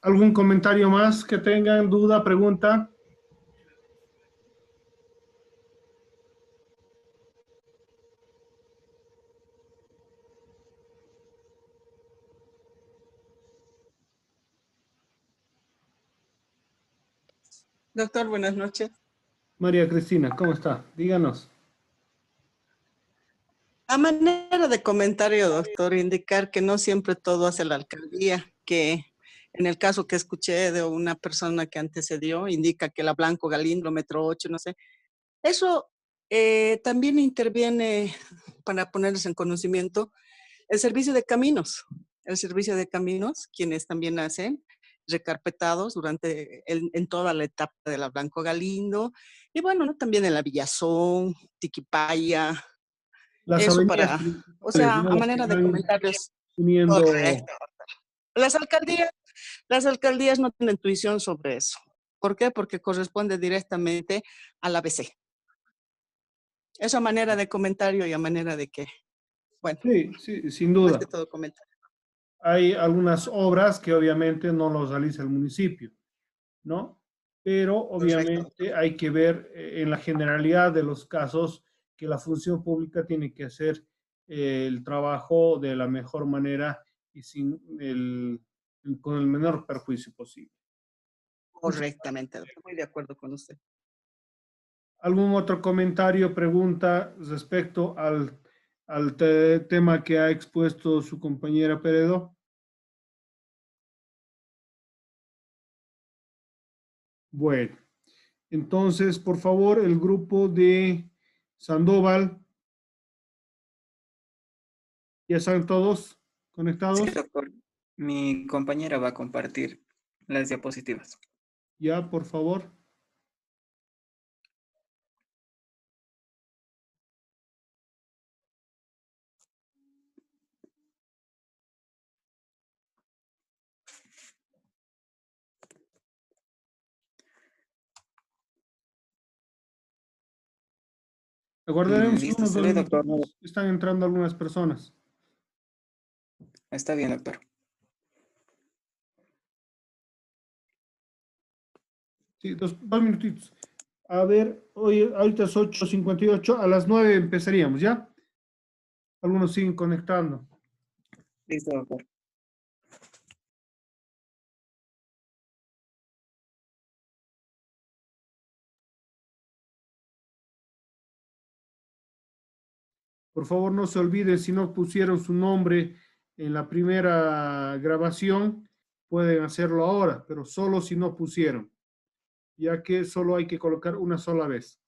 ¿Algún comentario más que tengan, duda, pregunta? Doctor, buenas noches. María Cristina, ¿cómo está? Díganos. A manera de comentario, doctor, indicar que no siempre todo hace la alcaldía, que en el caso que escuché de una persona que antecedió, indica que la Blanco Galindo, Metro 8, no sé, eso también interviene, para ponerles en conocimiento, el servicio de caminos. El servicio de caminos, quienes también hacen recarpetados en toda la etapa de la Blanco Galindo, y bueno, ¿no? También en la Villazón, Tiquipaya, Las eso avenidas para, o principales, sea, ¿no? a Las que manera de van comentarios. uniendo. Correcto. Las alcaldías, las alcaldías no tienen intuición sobre eso. ¿Por qué? Porque corresponde directamente a la ABC. Eso a manera de comentario y a manera de que, bueno, Sí, sí, sin más duda. que todo comentario. Hay algunas obras que obviamente no los realiza el municipio, ¿no? Pero Correcto, doctor. obviamente hay que ver en la generalidad de los casos que la función pública tiene que hacer el trabajo de la mejor manera y con el menor perjuicio posible. Muchas Correctamente, doctor. Muy de acuerdo con usted. ¿Algún otro comentario, pregunta respecto al tema que ha expuesto su compañera Peredo? Bueno, entonces, por favor, el grupo de Sandoval, ¿ya están todos Sí, conectados? doctor. Mi compañera va a compartir las diapositivas. Ya, por favor. Aguardaremos Listo, unos se dos ve, doctor. minutitos. Están entrando algunas personas. Está bien, doctor. Sí, dos minutitos. A ver, hoy, ahorita es 8:58, a las 9 empezaríamos, ¿ya? Algunos siguen conectando. Listo, doctor. Por favor, no se olviden, si no pusieron su nombre en la primera grabación, pueden hacerlo ahora, pero solo si no pusieron, ya que solo hay que colocar una sola vez.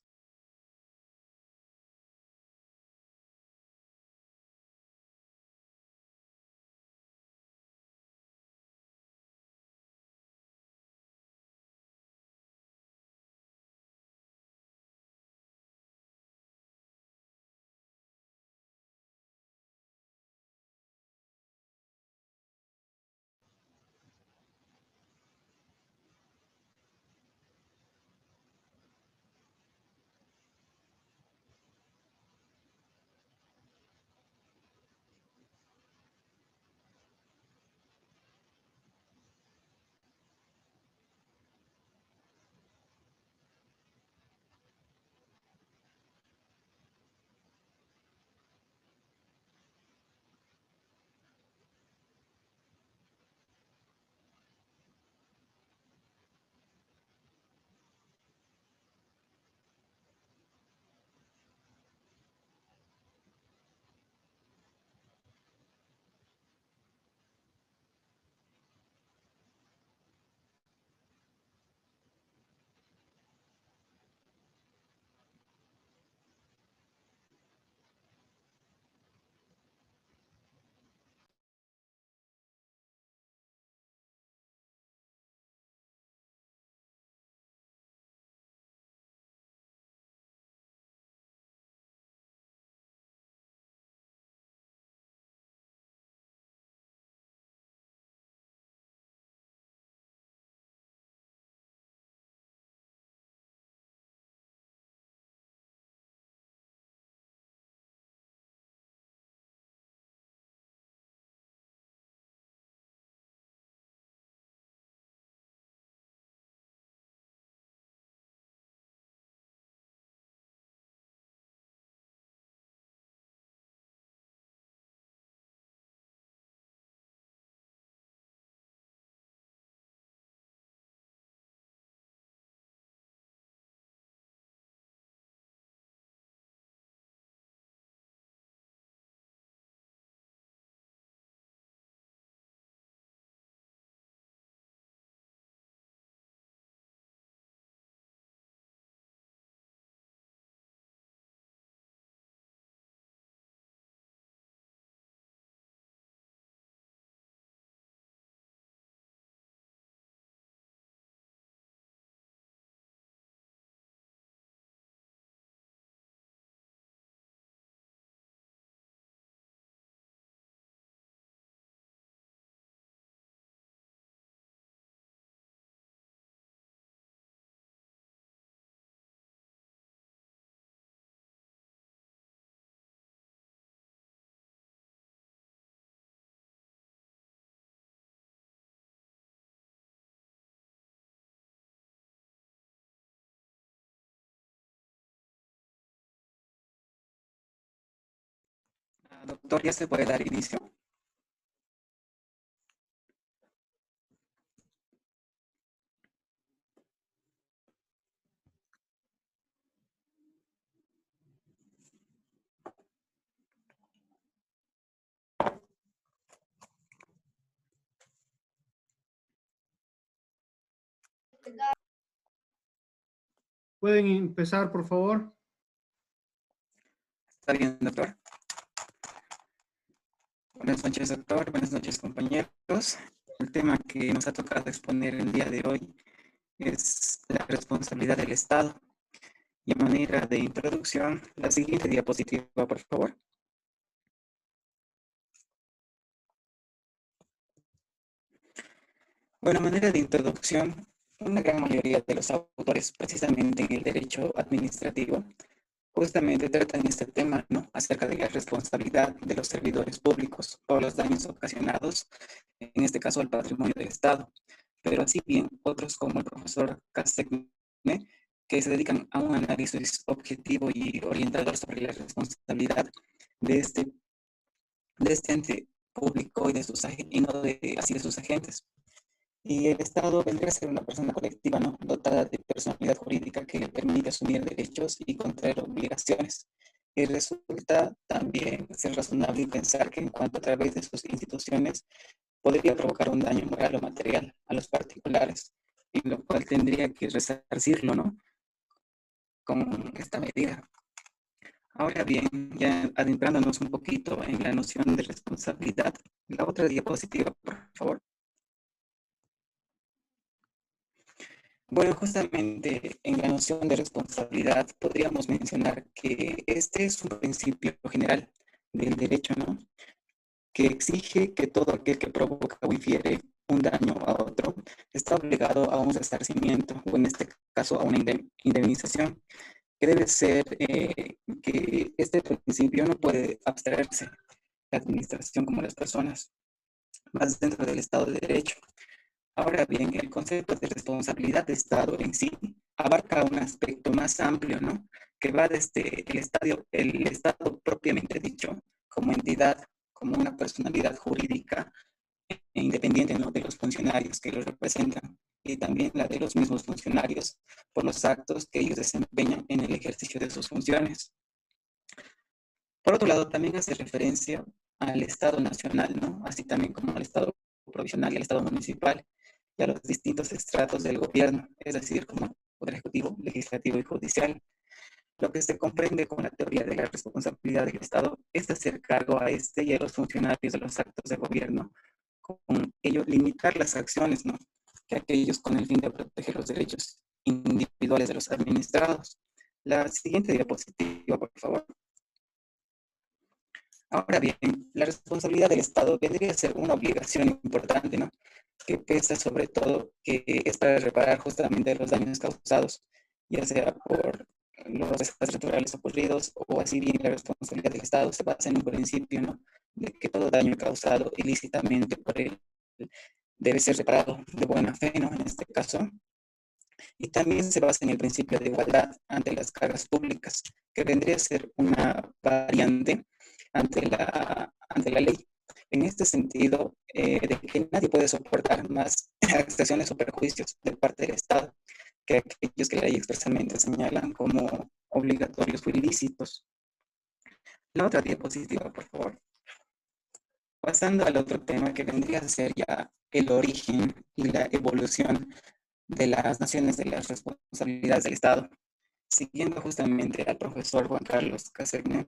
Doctor, ¿ya se puede dar inicio? ¿Pueden empezar, por favor? ¿Está bien, doctor? Buenas noches, doctor. Buenas noches, compañeros. El tema que nos ha tocado exponer el día de hoy es la responsabilidad del Estado. Y a manera de introducción, la siguiente diapositiva, por favor. Bueno, a manera de introducción, una gran mayoría de los autores, precisamente en el derecho administrativo, justamente tratan este tema, ¿no? Acerca de la responsabilidad de los servidores públicos por los daños ocasionados, en este caso al patrimonio del Estado. Pero así bien, otros como el profesor Castagne, que se dedican a un análisis objetivo y orientador sobre la responsabilidad de este ente público y y no así de sus agentes. Y el Estado vendría a ser una persona colectiva, ¿no? Dotada de personalidad jurídica que le permite asumir derechos y contraer obligaciones. Y resulta también ser razonable pensar que en cuanto a través de sus instituciones podría provocar un daño moral o material a los particulares, y lo cual tendría que resarcirlo, ¿no? Con esta medida. Ahora bien, ya adentrándonos un poquito en la noción de responsabilidad, la otra diapositiva, por favor. Bueno, justamente en la noción de responsabilidad podríamos mencionar que este es un principio general del derecho, ¿no? Que exige que todo aquel que provoca o infiere un daño a otro está obligado a un resarcimiento, o en este caso a una indemnización, que debe ser que este principio no puede abstraerse la administración como las personas, más dentro del Estado de Derecho. Ahora bien, el concepto de responsabilidad de Estado en sí abarca un aspecto más amplio, ¿no? Que va desde el Estado propiamente dicho, como entidad, como una personalidad jurídica e independiente, ¿no? De los funcionarios que lo representan, y también la de los mismos funcionarios por los actos que ellos desempeñan en el ejercicio de sus funciones. Por otro lado, también hace referencia al Estado nacional, ¿no? Así también como al Estado provisional y al Estado municipal, y a los distintos estratos del gobierno, es decir, como el Poder Ejecutivo, Legislativo y Judicial. Lo que se comprende con la teoría de la responsabilidad del Estado es hacer cargo a este y a los funcionarios de los actos de gobierno, con ello limitar las acciones, ¿no? Que aquellos con el fin de proteger los derechos individuales de los administrados. La siguiente diapositiva, por favor. Ahora bien, la responsabilidad del Estado vendría a ser una obligación importante, ¿no? Que pesa sobre todo, que es para reparar justamente los daños causados, ya sea por los desastres naturales ocurridos, o así bien la responsabilidad del Estado se basa en un principio, ¿no? De que todo daño causado ilícitamente por él debe ser reparado de buena fe, ¿no? En este caso. Y también se basa en el principio de igualdad ante las cargas públicas, que vendría a ser una variante ante la ley. En este sentido, de que nadie puede soportar más acciones o perjuicios de parte del Estado que aquellos que la ley expresamente señalan como obligatorios o ilícitos. La otra diapositiva, por favor. Pasando al otro tema que vendría a ser ya el origen y la evolución de las naciones de las responsabilidades del Estado. Siguiendo justamente al profesor Juan Carlos Castagne,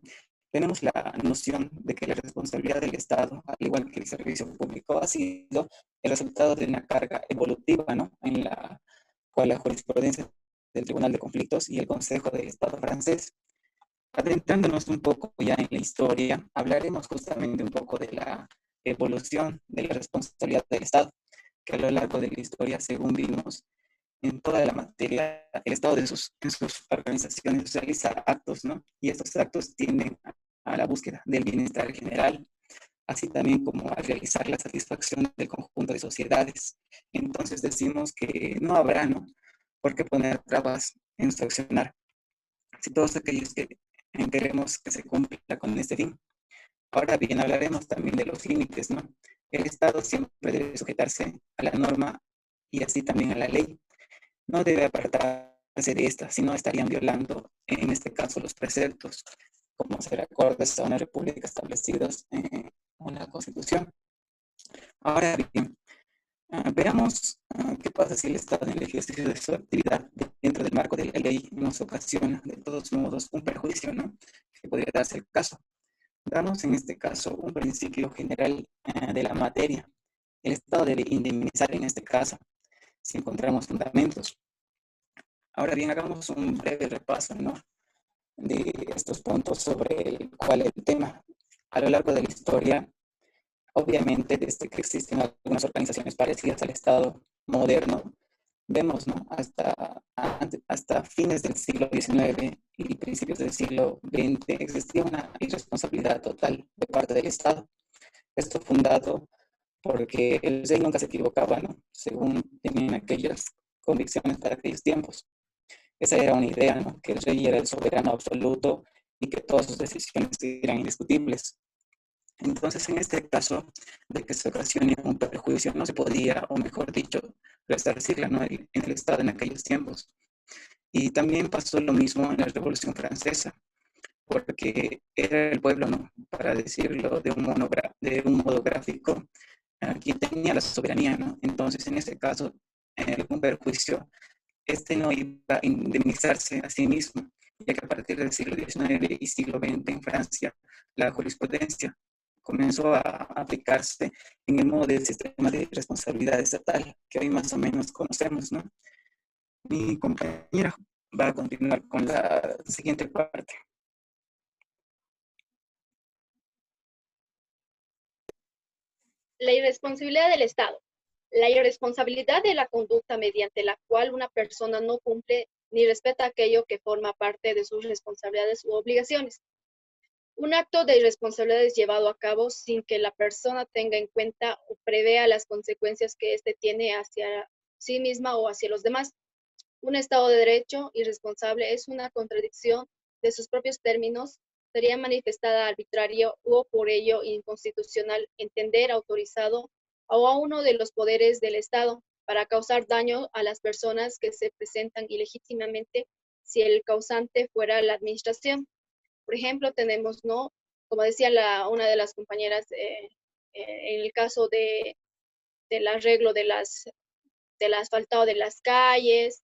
tenemos la noción de que la responsabilidad del Estado, al igual que el servicio público, ha sido el resultado de una carga evolutiva, ¿no? En la cual la jurisprudencia del Tribunal de Conflictos y el Consejo del Estado francés. Adentrándonos un poco ya en la historia, hablaremos justamente un poco de la evolución de la responsabilidad del Estado, que a lo largo de la historia, según vimos, en toda la materia, el Estado en sus organizaciones realiza actos, ¿no? Y estos actos tienden a la búsqueda del bienestar general, así también como a realizar la satisfacción del conjunto de sociedades. Entonces decimos que no habrá, ¿no? ¿Por qué poner trabas en su accionar? Si todos aquellos que queremos que se cumpla con este fin. Ahora bien, hablaremos también de los límites, ¿no? El Estado siempre debe sujetarse a la norma y así también a la ley. No debe apartarse de esta, sino estarían violando, en este caso, los preceptos, como ser acordes a una república establecidos en una constitución. Ahora bien, veamos qué pasa si el Estado en el ejercicio de su actividad dentro del marco de la ley nos ocasiona de todos modos un perjuicio, ¿no? Que podría darse el caso. Damos en este caso un principio general de la materia. El Estado debe indemnizar en este caso si encontramos fundamentos. Ahora bien, hagamos un breve repaso, ¿no?, de estos puntos sobre cuál es el tema. A lo largo de la historia, obviamente, desde que existen algunas organizaciones parecidas al Estado moderno, vemos, ¿no?, hasta fines del siglo XIX y principios del siglo XX existía una irresponsabilidad total de parte del Estado. Esto fundado porque el rey nunca se equivocaba, ¿no?, según tenían aquellas convicciones para aquellos tiempos. Esa era una idea, ¿no?, que el rey era el soberano absoluto y que todas sus decisiones eran indiscutibles. Entonces, en este caso, de que se ocasione un perjuicio, no se podía, o mejor dicho, resarcirla, ¿no?, en el Estado en aquellos tiempos. Y también pasó lo mismo en la Revolución Francesa, porque era el pueblo, ¿no?, para decirlo de un modo gráfico, quien tenía la soberanía, ¿no? Entonces, en este caso, un perjuicio, este no iba a indemnizarse a sí mismo, ya que a partir del siglo XIX y siglo XX en Francia, la jurisprudencia comenzó a aplicarse en el modo del sistema de responsabilidad estatal que hoy más o menos conocemos, ¿no? Mi compañera va a continuar con la siguiente parte. La irresponsabilidad del Estado. La irresponsabilidad de la conducta mediante la cual una persona no cumple ni respeta aquello que forma parte de sus responsabilidades u obligaciones. Un acto de irresponsabilidad es llevado a cabo sin que la persona tenga en cuenta o prevea las consecuencias que éste tiene hacia sí misma o hacia los demás. Un Estado de Derecho irresponsable es una contradicción de sus propios términos, sería manifestada arbitrario o por ello inconstitucional entender autorizado o a uno de los poderes del Estado para causar daño a las personas que se presentan ilegítimamente si el causante fuera la administración. Por ejemplo, tenemos, ¿no?, como decía una de las compañeras, en el caso del arreglo del asfaltado de las calles,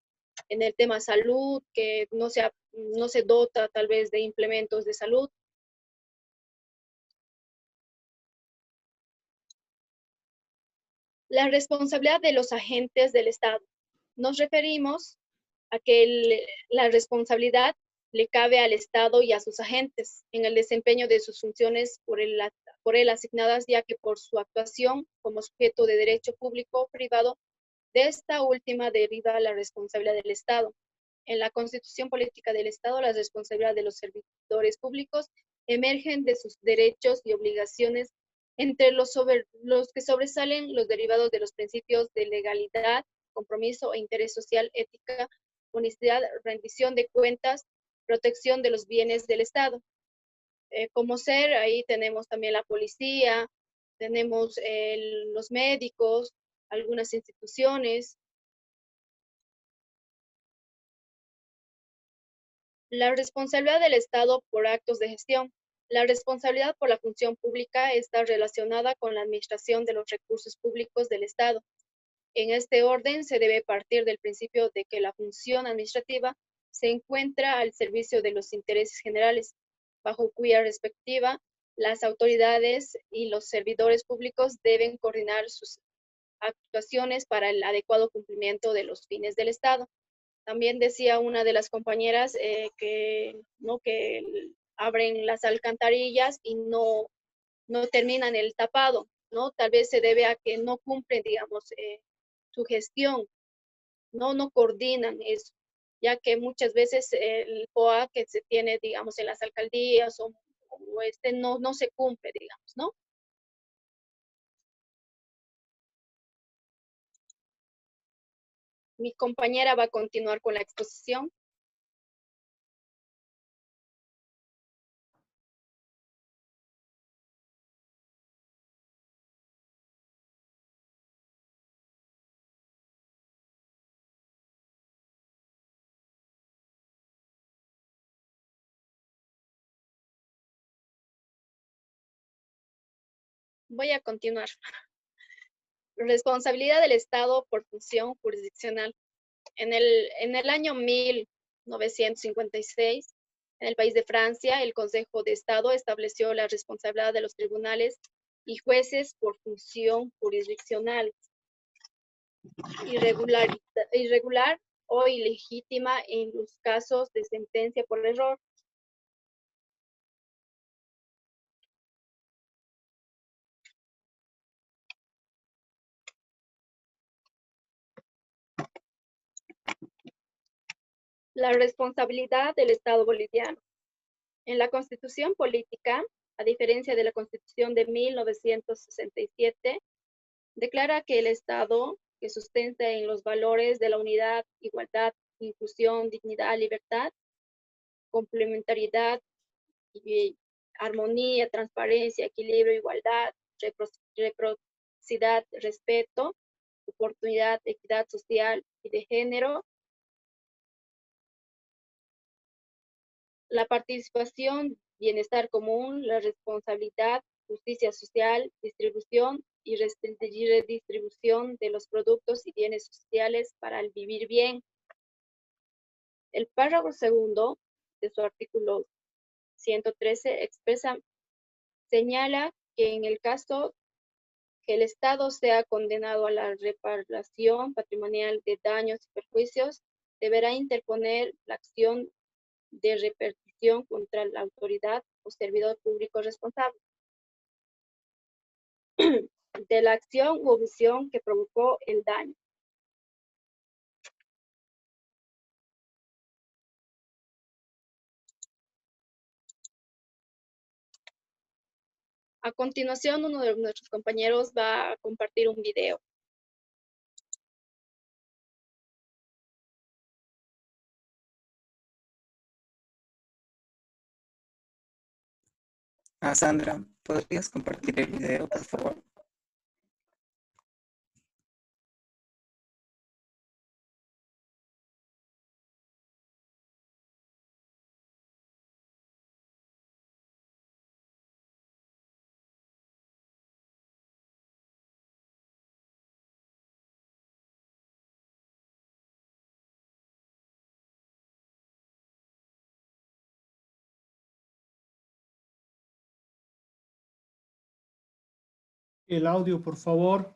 en el tema salud, que no se dota tal vez de implementos de salud. La responsabilidad de los agentes del Estado. Nos referimos a que la responsabilidad le cabe al Estado y a sus agentes en el desempeño de sus funciones por él asignadas, ya que por su actuación como sujeto de derecho público o privado, de esta última deriva la responsabilidad del Estado. En la Constitución Política del Estado, las responsabilidades de los servidores públicos emergen de sus derechos y obligaciones, entre los que sobresalen los derivados de los principios de legalidad, compromiso e interés social, ética, honestidad, rendición de cuentas, protección de los bienes del Estado. Como ser, ahí tenemos también la policía, tenemos los médicos, algunas instituciones. La responsabilidad del Estado por actos de gestión. La responsabilidad por la función pública está relacionada con la administración de los recursos públicos del Estado. En este orden se debe partir del principio de que la función administrativa se encuentra al servicio de los intereses generales, bajo cuya respectiva las autoridades y los servidores públicos deben coordinar sus actuaciones para el adecuado cumplimiento de los fines del Estado. También decía una de las compañeras ¿no?, que abren las alcantarillas y no terminan el tapado, ¿no? Tal vez se debe a que no cumplen, digamos, su gestión, no coordinan eso, ya que muchas veces el POA que se tiene, digamos, en las alcaldías o no se cumple, digamos, ¿no? Mi compañera va a continuar con la exposición. Voy a continuar. Responsabilidad del Estado por función jurisdiccional. En el año 1956, en el país de Francia, el Consejo de Estado estableció la responsabilidad de los tribunales y jueces por función jurisdiccional, irregular o ilegítima en los casos de sentencia por error. La responsabilidad del Estado boliviano. En la Constitución Política, a diferencia de la Constitución de 1967, declara que el Estado, que sustenta en los valores de la unidad, igualdad, inclusión, dignidad, libertad, complementariedad, y armonía, transparencia, equilibrio, igualdad, reciprocidad, respeto, oportunidad, equidad social y de género, la participación, bienestar común, la responsabilidad, justicia social, distribución y redistribución de los productos y bienes sociales para el vivir bien. El párrafo segundo de su artículo 113 señala que en el caso que el Estado sea condenado a la reparación patrimonial de daños y perjuicios, deberá interponer la acción de repetición contra la autoridad o servidor público responsable de la acción u omisión que provocó el daño. A continuación, uno de nuestros compañeros va a compartir un video. Sandra, ¿podrías compartir el video, por favor? El audio, por favor.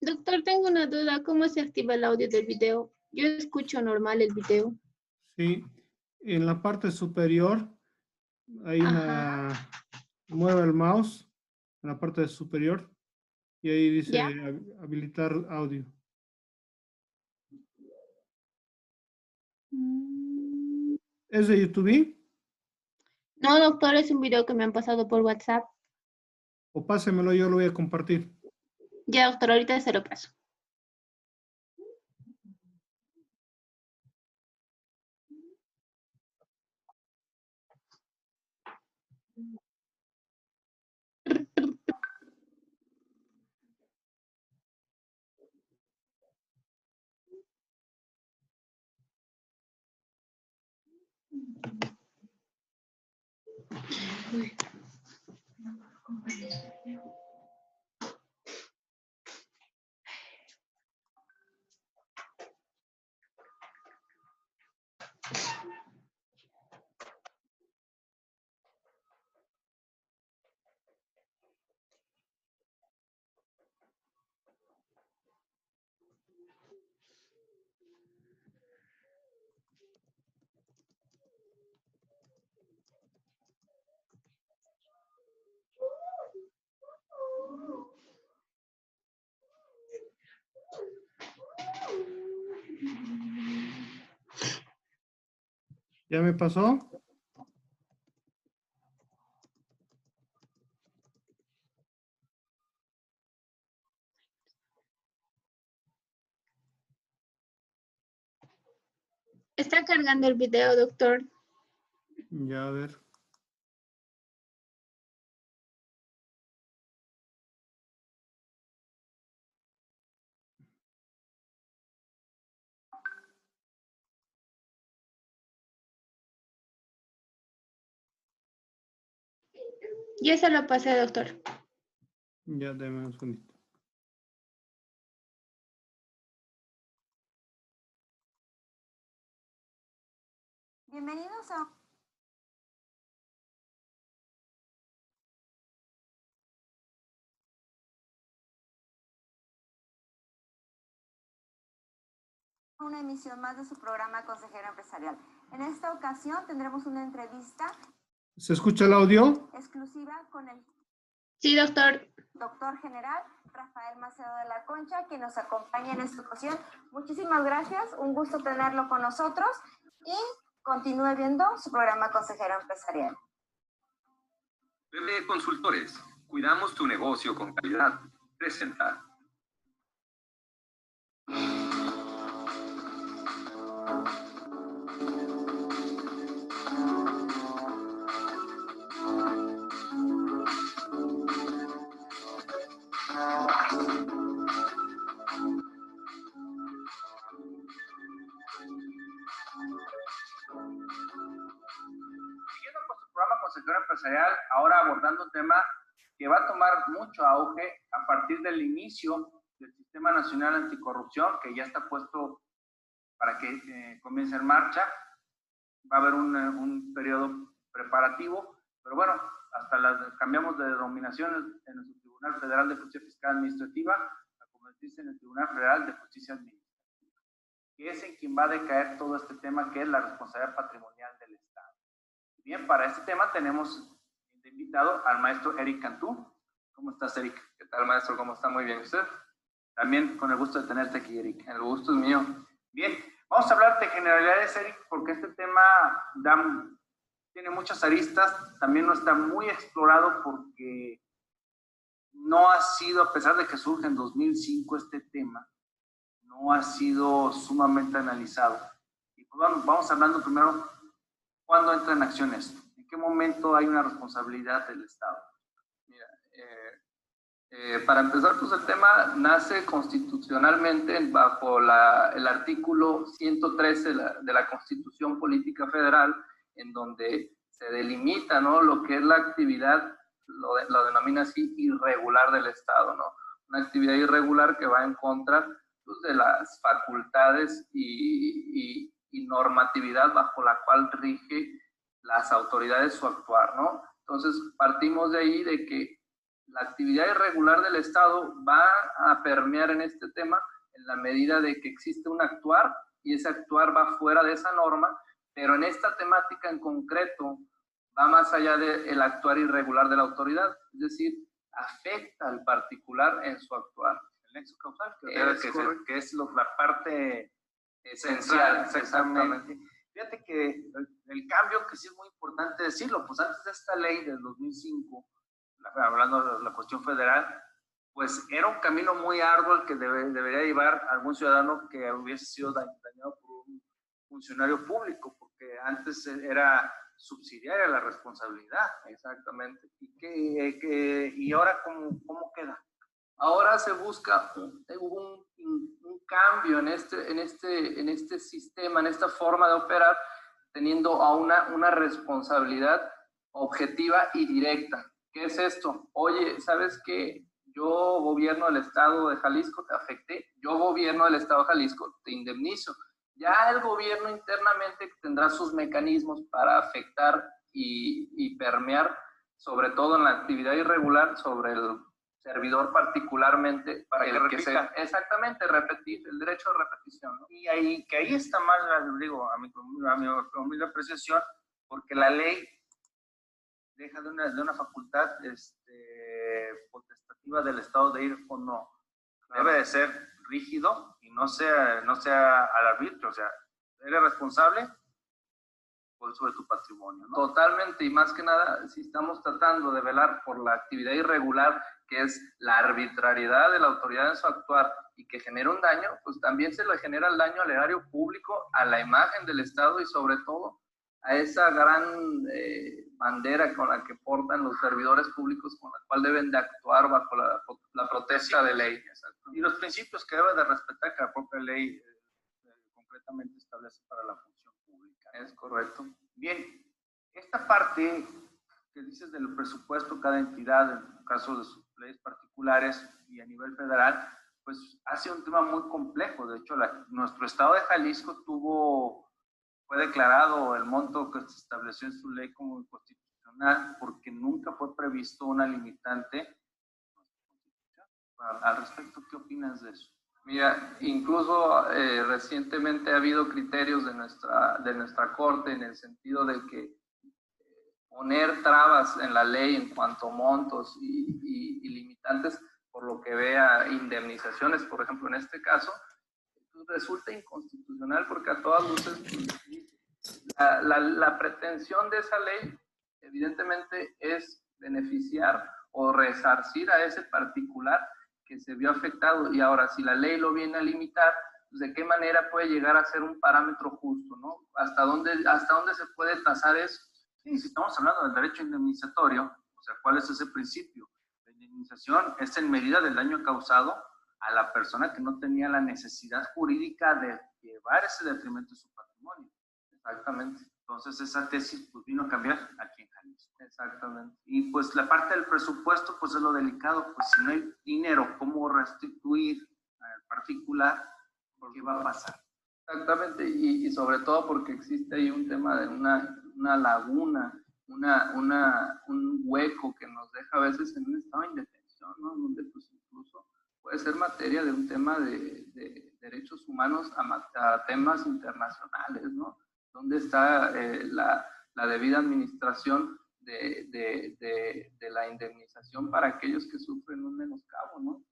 Doctor, tengo una duda. ¿Cómo se activa el audio del video? Yo escucho normal el video. Sí, en la parte superior hay Ajá. mueve el mouse en la parte superior y ahí dice ¿Ya? habilitar audio. Mm, ¿Es de YouTube? No, doctor, es un video que me han pasado por WhatsApp. O pásemelo, yo lo voy a compartir. Ya, doctor, ahorita se lo paso. ¿Ya me pasó? Está cargando el video, doctor. Ya, a ver. Ya se lo pasé, doctor. Ya, deme un segundito. Bienvenidos a... una emisión más de su programa Consejero Empresarial. En esta ocasión tendremos una entrevista ¿Se escucha el audio? exclusiva con el Sí, doctor. doctor general Rafael Macedo de la Concha, que nos acompaña en esta ocasión. Muchísimas gracias, un gusto tenerlo con nosotros y continúe viendo su programa Consejero Empresarial. BB Consultores, cuidamos tu negocio con calidad. Presenta. Siguiendo con su programa Consejero Empresarial, ahora abordando un tema que va a tomar mucho auge a partir del inicio del Sistema Nacional Anticorrupción, que ya está puesto para que comience en marcha. Va a haber un periodo preparativo, pero bueno, hasta cambiamos de denominación en nuestro Tribunal Federal de Justicia Fiscal Administrativa a convertirse en el Tribunal Federal de Justicia Administrativa, que es en quien va a decaer todo este tema que es la responsabilidad patrimonial del Estado. Bien, para este tema tenemos de invitado al maestro Eric Cantú. ¿Cómo estás, Eric? ¿Qué tal, maestro? ¿Cómo está? Muy bien. ¿Usted? También con el gusto de tenerte aquí, Eric. El gusto es mío. Bien, vamos a hablar de generalidades, Eric, porque este tema tiene muchas aristas. También no está muy explorado porque no ha sido, a pesar de que surge en 2005 este tema, no ha sido sumamente analizado. Y pues vamos hablando primero, ¿cuándo entra en acción esto? ¿En qué momento hay una responsabilidad del Estado? Mira, para empezar, pues el tema nace constitucionalmente bajo el artículo 113 de la Constitución Política Federal, en donde se delimita, ¿no?, lo que es la actividad, lo denomina así, irregular del Estado, ¿no? Una actividad irregular que va en contra, pues, de las facultades y normatividad bajo la cual rige las autoridades su actuar, ¿no? Entonces, partimos de ahí de que la actividad irregular del Estado va a permear en este tema en la medida de que existe un actuar y ese actuar va fuera de esa norma, pero en esta temática en concreto va más allá del actuar irregular de la autoridad, es decir, afecta al particular en su actuar. El nexo causal, que es la parte esencial, exactamente. Fíjate que el cambio, que sí es muy importante decirlo, pues antes de esta ley del 2005, hablando de la cuestión federal, pues era un camino muy arduo el que debería llevar algún ciudadano que hubiese sido dañado por un funcionario público, porque antes era subsidiaria la responsabilidad. Exactamente. ¿Y ahora cómo queda? Ahora se busca un cambio en este sistema, en esta forma de operar, teniendo a una responsabilidad objetiva y directa. ¿Qué es esto? Oye, ¿sabes qué? Yo, gobierno del Estado de Jalisco, te afecté. Yo, gobierno del Estado de Jalisco, te indemnizo. Ya el gobierno internamente tendrá sus mecanismos para afectar y permear, sobre todo en la actividad irregular, sobre el servidor particularmente, para que repita. Exactamente, repetir, el derecho de repetición, ¿no? Y ahí está mal, digo, a mi humilde apreciación, porque la ley deja de una facultad potestativa del Estado de ir o no. Debe de ser rígido y no sea al arbitrio, o sea, eres responsable sobre tu patrimonio, ¿no? Totalmente, y más que nada, si estamos tratando de velar por la actividad irregular, que es la arbitrariedad de la autoridad en su actuar y que genera un daño, pues también se le genera el daño al erario público, a la imagen del Estado y sobre todo a esa gran bandera con la que portan los servidores públicos, con la cual deben de actuar bajo la protesta de ley. Exacto. Y los principios que debe de respetar que la propia ley concretamente establece para la función pública. Es correcto. Bien, esta parte que dices del presupuesto, cada entidad, en el caso de sus leyes particulares y a nivel federal, pues hace un tema muy complejo. De hecho, nuestro estado de Jalisco fue declarado el monto que se estableció en su ley como inconstitucional porque nunca fue previsto una limitante. Al respecto, ¿qué opinas de eso? Mira, incluso recientemente ha habido criterios de nuestra Corte en el sentido de que poner trabas en la ley en cuanto a montos y limitantes por lo que vea indemnizaciones, por ejemplo, en este caso, pues resulta inconstitucional porque a todas luces la pretensión de esa ley evidentemente es beneficiar o resarcir a ese particular que se vio afectado. Y ahora, si la ley lo viene a limitar, pues ¿de qué manera puede llegar a ser un parámetro justo, ¿no? ¿Hasta dónde se puede tasar eso? Sí, si estamos hablando del derecho indemnizatorio, o sea, ¿cuál es ese principio? La indemnización es en medida del daño causado a la persona que no tenía la necesidad jurídica de llevar ese detrimento de su patrimonio. Exactamente. Entonces, esa tesis pues, vino a cambiar aquí en Jalisco. Exactamente. Y pues la parte del presupuesto, pues es lo delicado, pues si no hay dinero, ¿cómo restituir al particular? ¿Qué va a pasar? Exactamente, y sobre todo porque existe ahí un tema de una laguna, un hueco que nos deja a veces en un estado de indefensión, ¿no? Donde pues incluso puede ser materia de un tema de derechos humanos a temas internacionales, ¿no? ¿Dónde está la debida administración de la indemnización para aquellos que sufren un menoscabo, ¿no?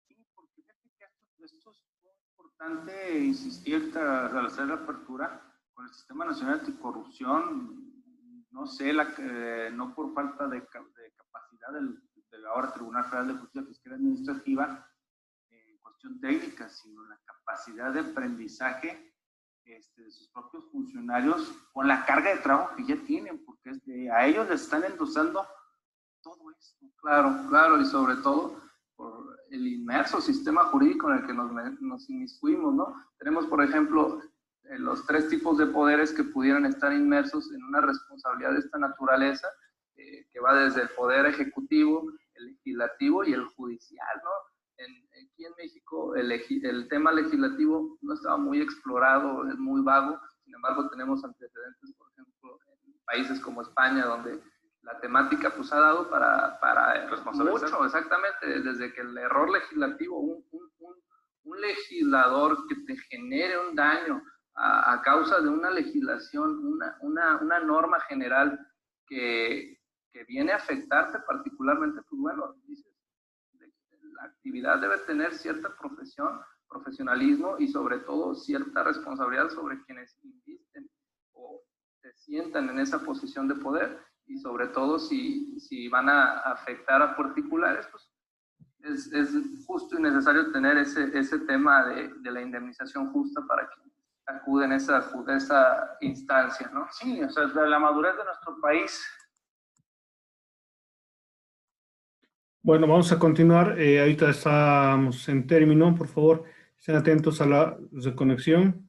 Sí, porque fíjate que esto es muy importante insistir al hacer la apertura con el Sistema Nacional Anticorrupción. No sé, no por falta de capacidad del ahora Tribunal Federal de Justicia Fiscal Administrativa en cuestión técnica, sino la capacidad de aprendizaje de sus propios funcionarios con la carga de trabajo que ya tienen, porque a ellos les están endosando todo esto. Claro, y sobre todo por el inmerso sistema jurídico en el que nos inmiscuimos, ¿no? Tenemos, por ejemplo, los 3 tipos de poderes que pudieran estar inmersos en una responsabilidad de esta naturaleza, que va desde el poder ejecutivo, el legislativo y el judicial, ¿no? Aquí en México el tema legislativo no estaba muy explorado, es muy vago. Sin embargo, tenemos antecedentes, por ejemplo, en países como España, donde la temática pues ha dado para mucho, exactamente, desde que el error legislativo, un legislador que te genere un daño a causa de una legislación, una norma general que viene a afectarte particularmente, pues bueno, dices, la actividad debe tener cierta profesionalismo y sobre todo cierta responsabilidad sobre quienes invisten o se sientan en esa posición de poder, y sobre todo si van a afectar a particulares, pues es justo y necesario tener ese tema de la indemnización justa para quienes acuden a esa instancia, ¿no? Sí, o sea, la madurez de nuestro país. Bueno, vamos a continuar. Ahorita estamos en término. Por favor, estén atentos a la conexión.